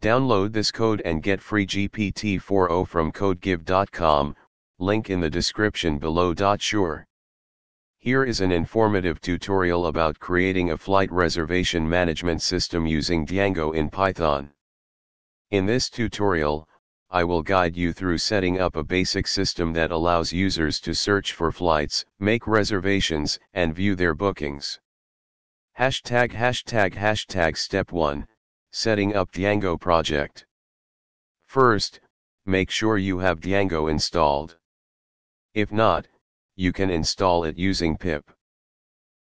Download this code and get free GPT-4o from codegive.com, link in the description below. Sure. Here is an informative tutorial about creating a flight reservation management system using Django in Python. In this tutorial, I will guide you through setting up a basic system that allows users to search for flights, make reservations, and view their bookings. Step 1. Setting up Django project. First, make sure you have Django installed. If not, you can install it using pip.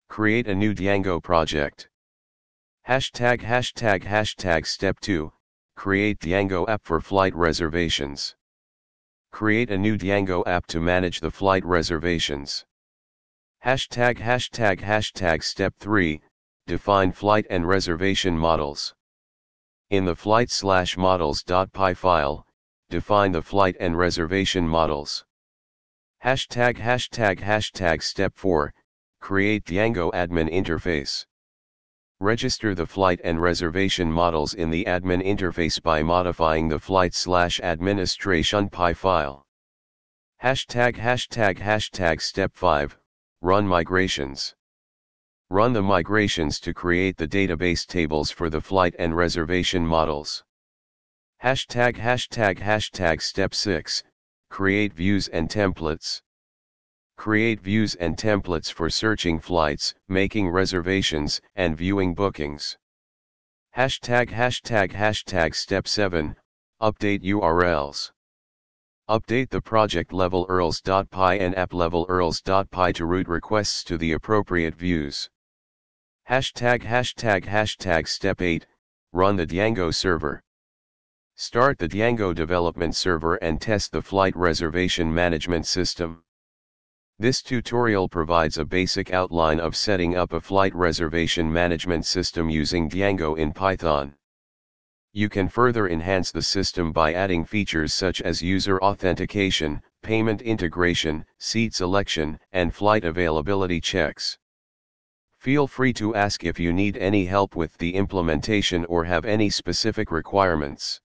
Create a new Django project. Step 2. Create Django app for flight reservations. Create a new Django app to manage the flight reservations. Step 3. Define flight and reservation models. In the flight/models.py file, define the flight and reservation models. Step 4. Create Django admin interface. Register the flight and reservation models in the admin interface by modifying the flight/administration.py file. Step 5. Run migrations. Run the migrations to create the database tables for the flight and reservation models. Step 6. Create views and templates. Create views and templates for searching flights, making reservations, and viewing bookings. Step 7. Update URLs. Update the project level URLs.py and app level URLs.py to route requests to the appropriate views. Step 8. Run the Django server. Start the Django development server and test the flight reservation management system. This tutorial provides a basic outline of setting up a flight reservation management system using Django in Python. You can further enhance the system by adding features such as user authentication, payment integration, seat selection, and flight availability checks. Feel free to ask if you need any help with the implementation or have any specific requirements.